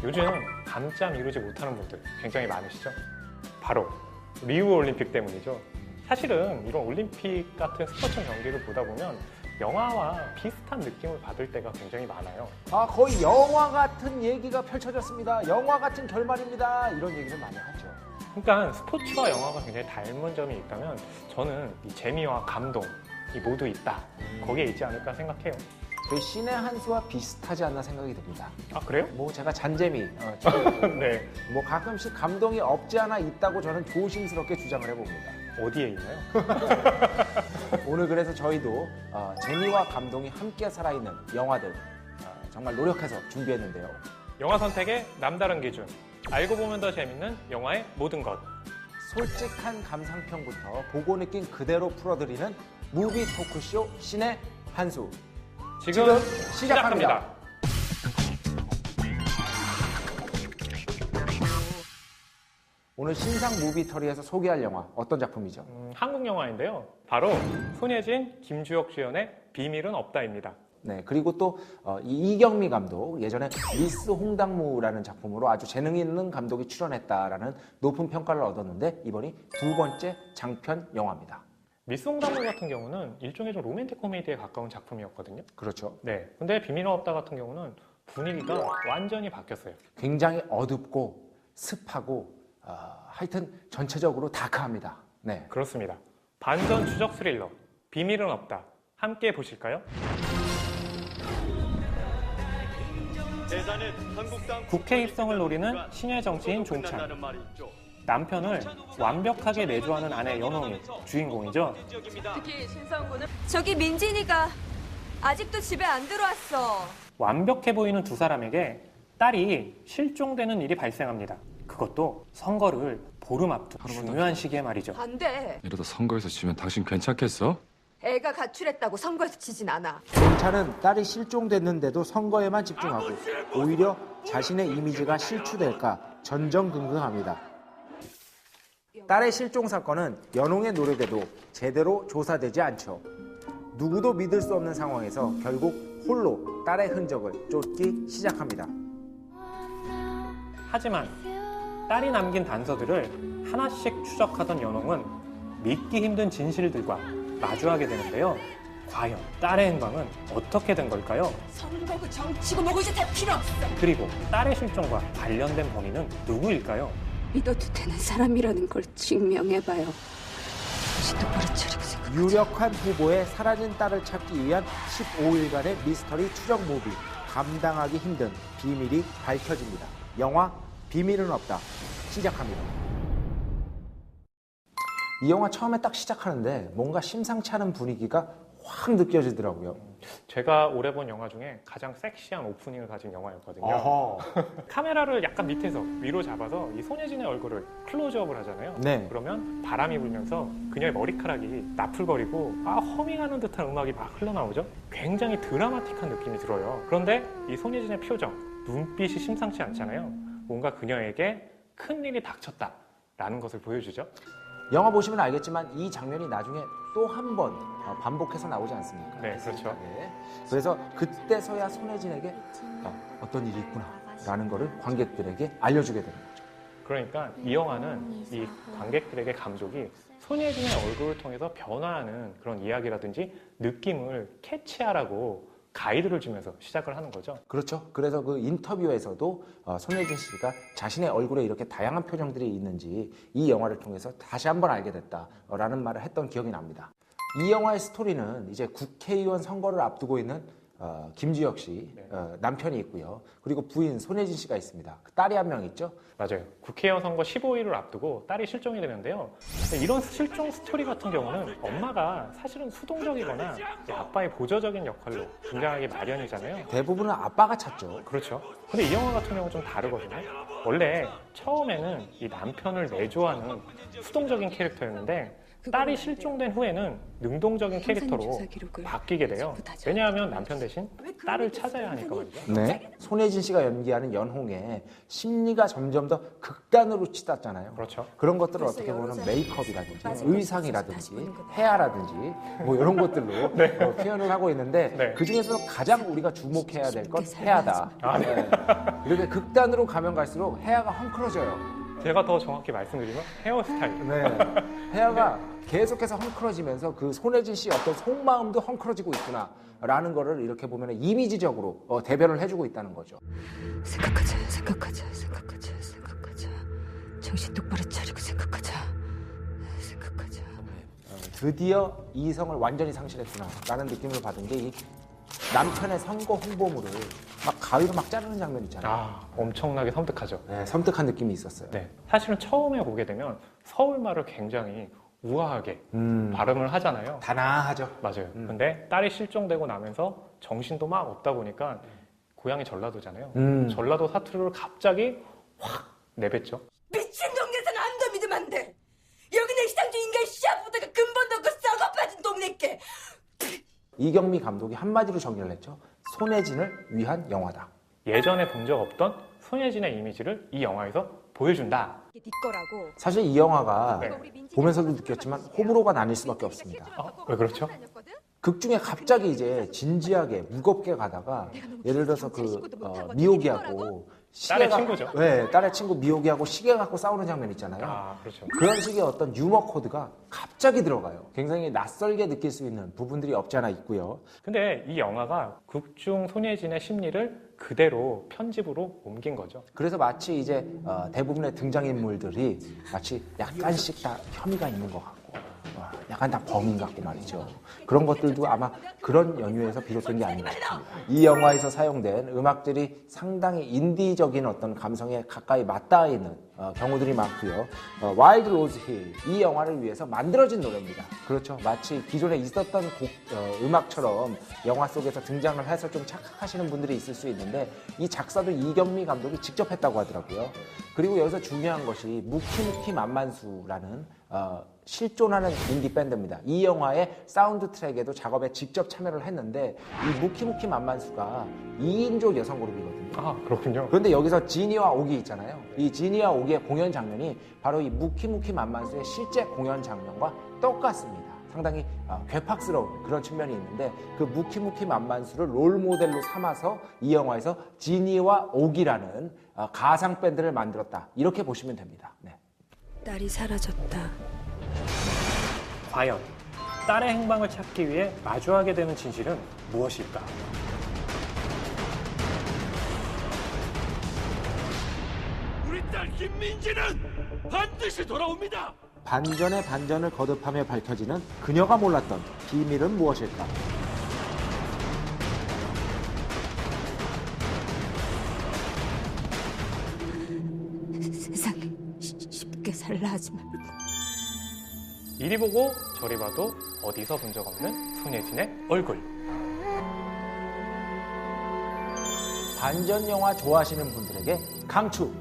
요즘 밤잠 이루지 못하는 분들 굉장히 많으시죠? 바로 리우 올림픽 때문이죠. 사실은 이런 올림픽 같은 스포츠 경기를 보다 보면 영화와 비슷한 느낌을 받을 때가 굉장히 많아요. 거의 영화 같은 얘기가 펼쳐졌습니다. 영화 같은 결말입니다. 이런 얘기를 많이 하죠. 그러니까 스포츠와 영화가 굉장히 닮은 점이 있다면 저는 이 재미와 감동 이 모두 있다. 거기에 있지 않을까 생각해요. 저희 신의 한 수와 비슷하지 않나 생각이 듭니다. 아 그래요? 뭐 제가 잔재미, 네. 뭐 가끔씩 감동이 없지 않아 있다고 저는 조심스럽게 주장을 해봅니다. 어디에 있나요? 오늘 그래서 저희도 재미와 감동이 함께 살아있는 영화들 정말 노력해서 준비했는데요. 영화 선택의 남다른 기준. 알고 보면 더 재밌는 영화의 모든 것. 솔직한 감상평부터 보고 느낀 그대로 풀어드리는 무비 토크쇼 신의 한 수. 지금 시작합니다. 오늘 신상 무비터리에서 소개할 영화 어떤 작품이죠? 한국 영화인데요. 바로 손예진, 김주혁 주연의 비밀은 없다입니다. 네, 그리고 또 이경미 감독, 예전에 미스 홍당무라는 작품으로 아주 재능 있는 감독이 출연했다라는 높은 평가를 얻었는데 이번이 두 번째 장편 영화입니다. 미스 홍당무 같은 경우는 일종의 좀 로맨틱 코미디에 가까운 작품이었거든요. 그렇죠. 네. 근데 비밀은 없다 같은 경우는 분위기가 완전히 바뀌었어요. 굉장히 어둡고 습하고 하여튼 전체적으로 다크합니다. 네. 그렇습니다. 반전 추적 스릴러 비밀은 없다. 함께 보실까요? 국회 입성을 노리는 신예 정치인 종찬. 남편을 완벽하게 내조하는 아내 연홍이 주인공이죠. 특히 신성구는 저기 민진이가 아직도 집에 안 들어왔어. 완벽해 보이는 두 사람에게 딸이 실종되는 일이 발생합니다. 그것도 선거를 보름 앞둔 중요한 시기에 말이죠. 안 돼. 이러다 선거에서 지면 당신 괜찮겠어? 애가 가출했다고 선거에서 지진 않아. 종찬은 딸이 실종됐는데도 선거에만 집중하고 오히려 자신의 이미지가 실추될까 전전긍긍합니다. 딸의 실종 사건은 연홍의 노력에도 제대로 조사되지 않죠. 누구도 믿을 수 없는 상황에서 결국 홀로 딸의 흔적을 쫓기 시작합니다. 하지만 딸이 남긴 단서들을 하나씩 추적하던 연홍은 믿기 힘든 진실들과 마주하게 되는데요. 과연 딸의 행방은 어떻게 된 걸까요? 선거고 정치고 뭐고 이제 다 필요 없어. 그리고 딸의 실종과 관련된 범인은 누구일까요? 믿어도 되는 사람이라는 걸 증명해봐요. 정신 똑바로 차리고 생각하자. 유력한 후보의 사라진 딸을 찾기 위한 15일간의 미스터리 추적 무비. 감당하기 힘든 비밀이 밝혀집니다. 영화 비밀은 없다. 시작합니다. 이 영화 처음에 딱 시작하는데 뭔가 심상치 않은 분위기가 확 느껴지더라고요. 제가 올해 본 영화 중에 가장 섹시한 오프닝을 가진 영화였거든요. 어허. 카메라를 약간 밑에서 위로 잡아서 이 손예진의 얼굴을 클로즈업을 하잖아요. 네. 그러면 바람이 불면서 그녀의 머리카락이 나풀거리고 허밍하는 듯한 음악이 막 흘러나오죠. 굉장히 드라마틱한 느낌이 들어요. 그런데 이 손예진의 표정, 눈빛이 심상치 않잖아요. 뭔가 그녀에게 큰일이 닥쳤다라는 것을 보여주죠. 영화 보시면 알겠지만 이 장면이 나중에 또 한 번 반복해서 나오지 않습니까? 네, 그렇죠. 네. 그래서 그때서야 손혜진에게 어떤 일이 있구나 라는 거를 관객들에게 알려주게 되는 거죠. 그러니까 이 영화는 이 관객들에게 감독이 손예진의 얼굴을 통해서 변화하는 그런 이야기라든지 느낌을 캐치하라고 가이드를 주면서 시작을 하는 거죠. 그렇죠. 그래서 그 인터뷰에서도 손예진 씨가 자신의 얼굴에 이렇게 다양한 표정들이 있는지 이 영화를 통해서 다시 한번 알게 됐다라는 말을 했던 기억이 납니다. 이 영화의 스토리는 이제 국회의원 선거를 앞두고 있는 김주혁 씨 남편이 있고요. 그리고 부인 손예진 씨가 있습니다. 그 딸이 한 명 있죠. 맞아요. 국회의원 선거 15일을 앞두고 딸이 실종이 되는데요. 이런 실종 스토리 같은 경우는 엄마가 사실은 수동적이거나 아빠의 보조적인 역할로 등장하기 마련이잖아요. 대부분은 아빠가 찾죠. 그렇죠. 근데 이 영화 같은 경우는 좀 다르거든요. 원래 처음에는 이 남편을 내조하는 수동적인 캐릭터였는데 딸이 실종된 후에는 능동적인 캐릭터로 바뀌게 돼요. 왜냐하면 남편 대신 딸을 찾아야 하니까 말이죠. 네. 손예진 씨가 연기하는 연홍의 심리가 점점 더 극단으로 치닫잖아요. 그렇죠. 그런 것들을 어떻게 보면 메이크업이라든지 의상이라든지 헤아라든지 뭐 이런 것들로 표현을 하고 있는데 네. 그중에서 가장 우리가 주목해야 될 건 헤아다. 아, 네. 네. 이렇게 극단으로 가면 갈수록 헤아가 헝클어져요. 제가 더 정확히 말씀드리면 헤어스타일. 네. 헤아가 계속해서 헝클어지면서 그 손예진 씨의 어떤 속마음도 헝클어지고 있구나라는 거를 이렇게 보면 이미지적으로 대변을 해주고 있다는 거죠. 생각하자. 정신 똑바로 차리고 생각하자. 드디어 이성을 완전히 상실했구나라는 느낌을 받은 게 이 남편의 선거 홍보물을 막 가위로 막 자르는 장면 있잖아요. 아, 엄청나게 섬뜩하죠. 네, 섬뜩한 느낌이 있었어요. 네. 사실은 처음에 보게 되면 서울말을 굉장히 우아하게 발음을 하잖아요. 단아하죠. 맞아요. 근데 딸이 실종되고 나면서 정신도 막 없다 보니까 고향이 전라도잖아요. 전라도 사투리를 갑자기 확 내뱉죠. 미친 동네에서는 아무도 믿으면 안 돼. 여기는 시상주 인간 씨앗보다가 근본도 없고 썩어 빠진 동네께. 이경미 감독이 한마디로 정리를 했죠. 손예진을 위한 영화다. 예전에 본 적 없던 손예진의 이미지를 이 영화에서 보여준다. 이게 네 거라고. 사실 이 영화가 네. 보면서도 느꼈지만 호불호가 나뉠 수밖에 없습니다. 왜 그렇죠? 극 중에 갑자기 이제 진지하게 무겁게 가다가 예를 들어서 그 미호기하고 딸의 친구죠. 네, 딸의 친구 미호기하고 시계 갖고 싸우는 장면 있잖아요. 아, 그렇죠. 그런 식의 어떤 유머 코드가 갑자기 들어가요. 굉장히 낯설게 느낄 수 있는 부분들이 없지 않아 있고요. 근데 이 영화가 극중 손예진의 심리를 그대로 편집으로 옮긴 거죠. 그래서 마치 이제 대부분의 등장인물들이 마치 약간씩 다 혐의가 있는 것 같고 약간 다 범인 같고 말이죠. 그런 것들도 아마 그런 연유에서 비롯된 게 아닌가 싶습니다. 이 영화에서 사용된 음악들이 상당히 인디적인 어떤 감성에 가까이 맞닿아 있는 경우들이 많고요. 와일드 로즈 힐, 이 영화를 위해서 만들어진 노래입니다. 그렇죠. 마치 기존에 있었던 음악처럼 영화 속에서 등장을 해서 좀 착각하시는 분들이 있을 수 있는데 이 작사도 이경미 감독이 직접 했다고 하더라고요. 그리고 여기서 중요한 것이 무키무키 만만수라는 실존하는 인디 밴드입니다. 이 영화의 사운드 트랙에도 작업에 직접 참여를 했는데 이 무키무키 만만수가 2인조 여성 그룹이거든요. 아, 그렇군요. 그런데 여기서 지니와 오기 있잖아요. 이 지니와 오기의 공연 장면이 바로 이 무키무키 만만수의 실제 공연 장면과 똑같습니다. 상당히 괴팍스러운 그런 측면이 있는데 그 무키무키 만만수를 롤 모델로 삼아서 이 영화에서 지니와 오기라는 가상 밴드를 만들었다. 이렇게 보시면 됩니다. 네. 딸이 사라졌다. 과연 딸의 행방을 찾기 위해 마주하게 되는 진실은 무엇일까? 우리 딸 김민지는 반드시 돌아옵니다. 반전의 반전을 거듭하며 밝혀지는 그녀가 몰랐던 비밀은 무엇일까? 세상에 쉽게 살라 하지 말고. 이리 보고 저리 봐도 어디서 본 적 없는 손예진의 얼굴. 반전 영화 좋아하시는 분들에게 강추!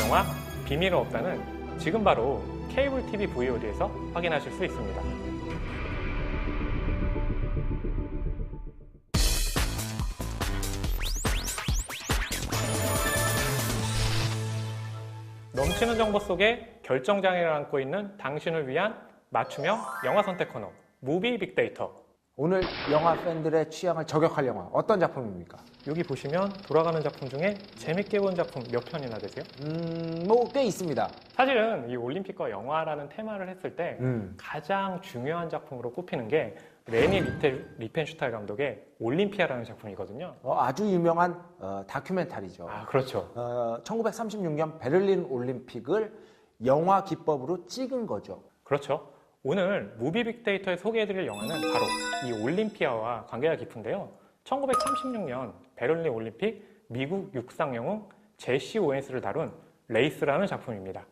영화 비밀은 없다는 지금 바로 케이블 TV VOD에서 확인하실 수 있습니다. 넘치는 정보 속에 결정장애를 안고 있는 당신을 위한 맞춤형 영화 선택 코너 무비 빅데이터. 오늘 영화 팬들의 취향을 저격할 영화 어떤 작품입니까? 여기 보시면 돌아가는 작품 중에 재밌게 본 작품 몇 편이나 되세요? 뭐 꽤 있습니다. 사실은 이 올림픽과 영화라는 테마를 했을 때 가장 중요한 작품으로 꼽히는 게 레니 리펜슈탈 감독의 올림피아라는 작품이거든요. 아주 유명한 다큐멘터리죠. 아, 그렇죠. 1936년 베를린 올림픽을 영화 기법으로 찍은 거죠. 그렇죠. 오늘 무비 빅데이터에 소개해드릴 영화는 바로 이 올림피아와 관계가 깊은데요. 1936년 베를린 올림픽 미국 육상 영웅 제시 오웬스를 다룬 레이스라는 작품입니다.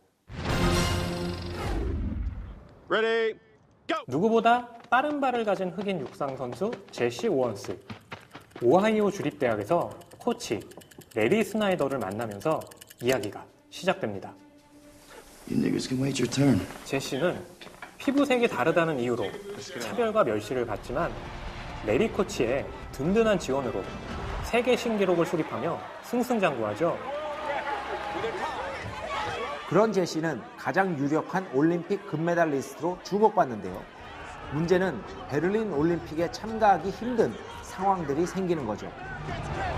Ready, go! 누구보다 빠른 발을 가진 흑인 육상 선수 제시 오원스. 오하이오 주립대학에서 코치 레리 스나이더를 만나면서 이야기가 시작됩니다. You niggas can wait your turn. 제시는 피부색이 다르다는 이유로 차별과 멸시를 받지만 레리 코치의 든든한 지원으로 세계 신기록을 수립하며 승승장구하죠. 그런 제시는 가장 유력한 올림픽 금메달리스트로 주목받는데요. 문제는 베를린 올림픽에 참가하기 힘든 상황들이 생기는 거죠.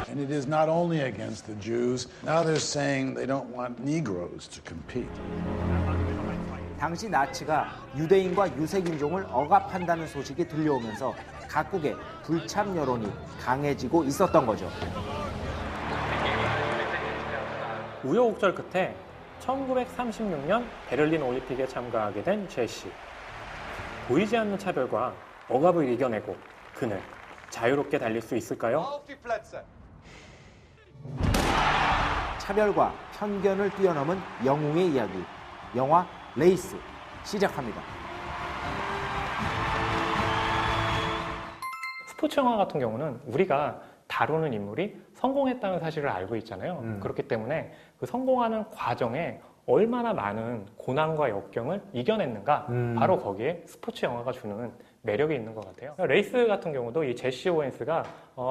And it is not only against the Jews. Now they're saying they don't want Negroes to compete. 당시 나치가 유대인과 유색인종을 억압한다는 소식이 들려오면서 각국의 불참 여론이 강해지고 있었던 거죠. 우여곡절 끝에 1936년 베를린 올림픽에 참가하게 된 제시. 보이지 않는 차별과 억압을 이겨내고 그는 자유롭게 달릴 수 있을까요? 차별과 편견을 뛰어넘은 영웅의 이야기, 영화 레이스 시작합니다. 스포츠 영화 같은 경우는 우리가 다루는 인물이 성공했다는 사실을 알고 있잖아요. 그렇기 때문에 그 성공하는 과정에 얼마나 많은 고난과 역경을 이겨냈는가, 바로 거기에 스포츠 영화가 주는 매력이 있는 것 같아요. 레이스 같은 경우도 이 제시 오웬스가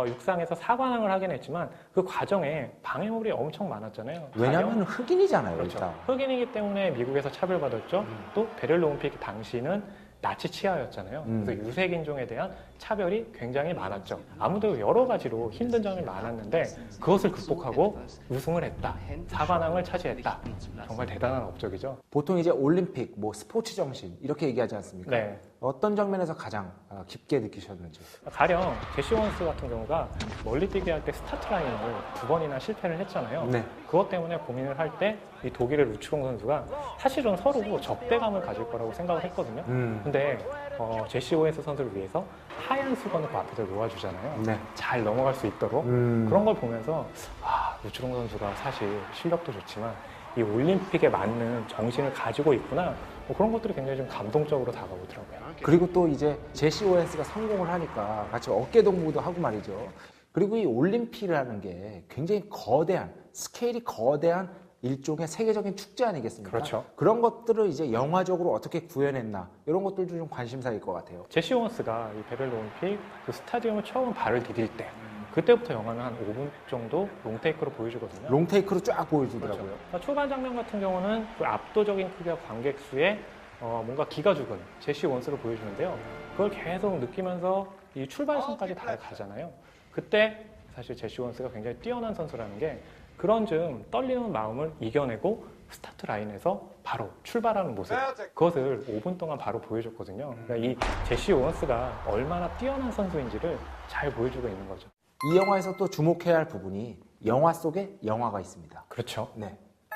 육상에서 4관왕을 하긴 했지만 그 과정에 방해물이 엄청 많았잖아요. 왜냐하면 흑인이잖아요. 그렇죠. 일단. 흑인이기 때문에 미국에서 차별받았죠. 또 베를린 올림픽 당시는 나치 치하였잖아요. 그래서 유색인종에 대한 차별이 굉장히 많았죠. 아무도 여러 가지로 힘든 점이 많았는데 그것을 극복하고 우승을 했다. 4관왕을 차지했다. 정말 대단한 업적이죠. 보통 이제 올림픽, 뭐 스포츠 정신 이렇게 얘기하지 않습니까? 네. 어떤 장면에서 가장 깊게 느끼셨는지. 가령 제시 오웬스 같은 경우가 멀리뛰기 할 때 스타트 라인을 2번이나 실패를 했잖아요. 네. 그것 때문에 고민을 할 때 이 독일의 루츠롱 선수가 사실은 서로 적대감을 가질 거라고 생각을 했거든요. 근데 제시 오웬스 선수를 위해서 하얀 수건을 그 앞에서 놓아주잖아요. 네. 잘 넘어갈 수 있도록. 그런 걸 보면서 루츠롱 선수가 사실 실력도 좋지만 이 올림픽에 맞는 정신을 가지고 있구나. 뭐 그런 것들이 굉장히 좀 감동적으로 다가오더라고요. 그리고 또 이제 제시 오웬스가 성공을 하니까 같이 어깨 동무도 하고 말이죠. 그리고 이 올림픽이라는 게 굉장히 거대한, 스케일이 거대한 일종의 세계적인 축제 아니겠습니까? 그렇죠. 그런 것들을 이제 영화적으로 어떻게 구현했나 이런 것들도 좀 관심사일 것 같아요. 제시 오웬스가 이 베를린 올림픽 그 스타디움을 처음 발을 디딜 때 그때부터 영화는 한 5분 정도 롱테이크로 보여주거든요. 롱테이크로 쫙 보여주더라고요. 그렇죠. 그러니까 초반 장면 같은 경우는 그 압도적인 크기와 관객 수에 뭔가 기가 죽은 제시 오웬스를 보여주는데요. 그걸 계속 느끼면서 이 출발선까지 다 가잖아요. 그때 사실 제시 오웬스가 굉장히 뛰어난 선수라는 게 그런 좀 떨리는 마음을 이겨내고 스타트 라인에서 바로 출발하는 모습, 그것을 5분 동안 바로 보여줬거든요. 그러니까 이 제시 오웬스가 얼마나 뛰어난 선수인지를 잘 보여주고 있는 거죠. 이 영화에서 또 주목해야 할 부분이 영화 속에 영화가 있습니다. 그렇죠. 네,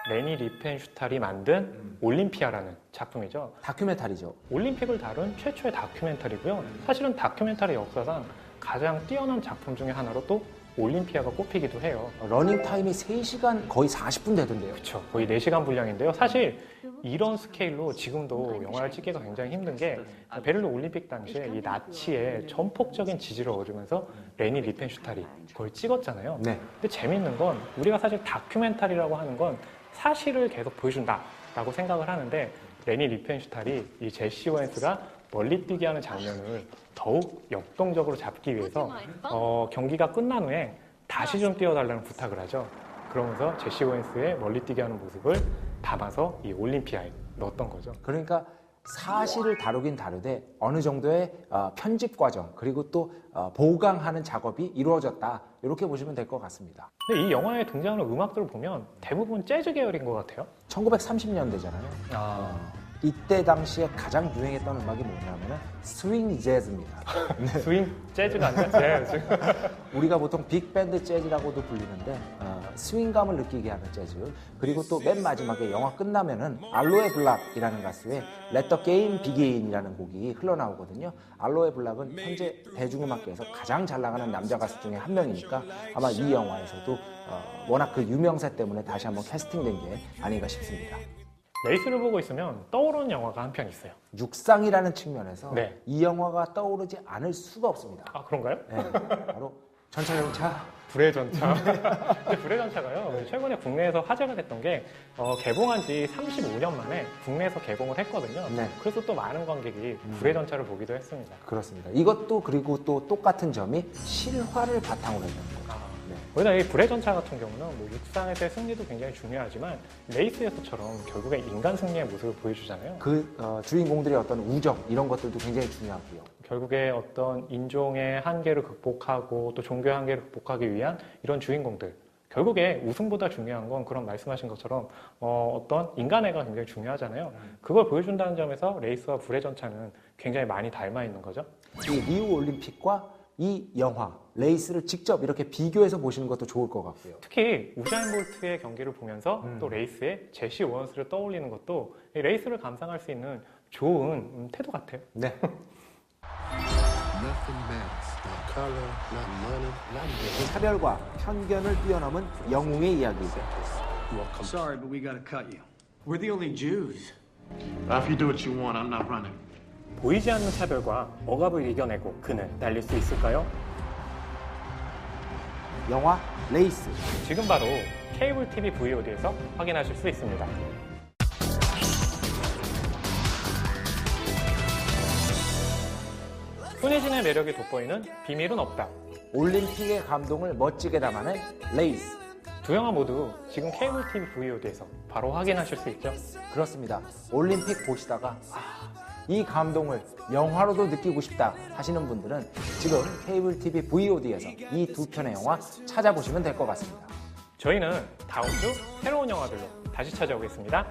레니 리펜슈탈이 만든 올림피아라는 작품이죠. 다큐멘터리죠. 올림픽을 다룬 최초의 다큐멘터리고요. 사실은 다큐멘터리 역사상 가장 뛰어난 작품 중에 하나로 또 올림피아가 꼽히기도 해요. 러닝 타임이 3시간 거의 40분 되던데요. 그렇죠. 거의 4시간 분량인데요. 사실 이런 스케일로 지금도 영화를 찍기가 굉장히 힘든 게 베를린 올림픽 당시에 이 나치의 전폭적인 지지를 얻으면서 레니 리펜슈탈이 그걸 찍었잖아요. 네. 근데 재밌는 건 우리가 사실 다큐멘터리라고 하는 건 사실을 계속 보여준다라고 생각을 하는데 레니 리펜슈탈이 이 제시 오웬스가 멀리뛰기 하는 장면을 더욱 역동적으로 잡기 위해서 경기가 끝난 후에 다시 좀 뛰어달라는 부탁을 하죠. 그러면서 제시 오웬스의 멀리뛰기 하는 모습을 담아서 이 올림피아에 넣었던 거죠. 그러니까 사실을 다루긴 다르되 어느 정도의 편집 과정 그리고 또 보강하는 작업이 이루어졌다 이렇게 보시면 될 것 같습니다. 근데 이 영화에 등장하는 음악들을 보면 대부분 재즈 계열인 것 같아요. 1930년대잖아요. 이때 당시에 가장 유행했던 음악이 뭐냐면 스윙 재즈입니다. 스윙 재즈가 아니라 재즈. 우리가 보통 빅밴드 재즈라고도 불리는데 스윙감을 느끼게 하는 재즈. 그리고 또 맨 마지막에 영화 끝나면은 알로에 블락이라는 가수의 Let the Game Begin이라는 곡이 흘러나오거든요. 알로에 블락은 현재 대중음악계에서 가장 잘 나가는 남자 가수 중에 한 명이니까 아마 이 영화에서도 워낙 그 유명세 때문에 다시 한번 캐스팅된 게 아닌가 싶습니다. 레이스를 보고 있으면 떠오르는 영화가 한 편 있어요. 육상이라는 측면에서 네. 이 영화가 떠오르지 않을 수가 없습니다. 아, 그런가요? 네, 바로 전차경차 불의 전차. 근데 불의 전차가요. 최근에 국내에서 화제가 됐던 게 개봉한 지 35년 만에 국내에서 개봉을 했거든요. 네. 그래서 또 많은 관객이 불의 전차를 보기도 했습니다. 그렇습니다. 이것도 그리고 또 똑같은 점이 실화를 바탕으로 했던 거예요. 네. 거기다 이 불의 전차 같은 경우는 뭐 육상에서의 승리도 굉장히 중요하지만 레이스에서처럼 결국에 인간 승리의 모습을 보여주잖아요. 그 주인공들의 어떤 우정 이런 것들도 굉장히 중요하고요. 결국에 어떤 인종의 한계를 극복하고 또 종교의 한계를 극복하기 위한 이런 주인공들. 결국에 우승보다 중요한 건 그런 말씀하신 것처럼 어떤 인간애가 굉장히 중요하잖아요. 그걸 보여준다는 점에서 레이스와 불의 전차는 굉장히 많이 닮아 있는 거죠. 이 리우 올림픽과 이 영화 레이스를 직접 이렇게 비교해서 보시는 것도 좋을 것 같고요. 특히 우사인 볼트의 경기를 보면서 또 레이스의 제시 오원스를 떠올리는 것도 이 레이스를 감상할 수 있는 좋은 태도 같아요. 네. Nothing matters. Not color, not money, not even. 차별과 편견을 뛰어넘은 영웅의 이야기. Sorry, but we gotta cut you. We're the only Jews. If you do what you want, I'm not running. 보이지 않는 차별과 억압을 이겨내고 그는 달릴 수 있을까요? 영화 레이스. 지금 바로 케이블 TV VOD에서 확인하실 수 있습니다. 손예진의 매력이 돋보이는 비밀은 없다. 올림픽의 감동을 멋지게 담아낸 레이스. 두 영화 모두 지금 케이블 TV VOD에서 바로 확인하실 수 있죠. 그렇습니다. 올림픽 보시다가 이 감동을 영화로도 느끼고 싶다 하시는 분들은 지금 케이블 TV VOD에서 이 두 편의 영화 찾아보시면 될 것 같습니다. 저희는 다음 주 새로운 영화들로 다시 찾아오겠습니다.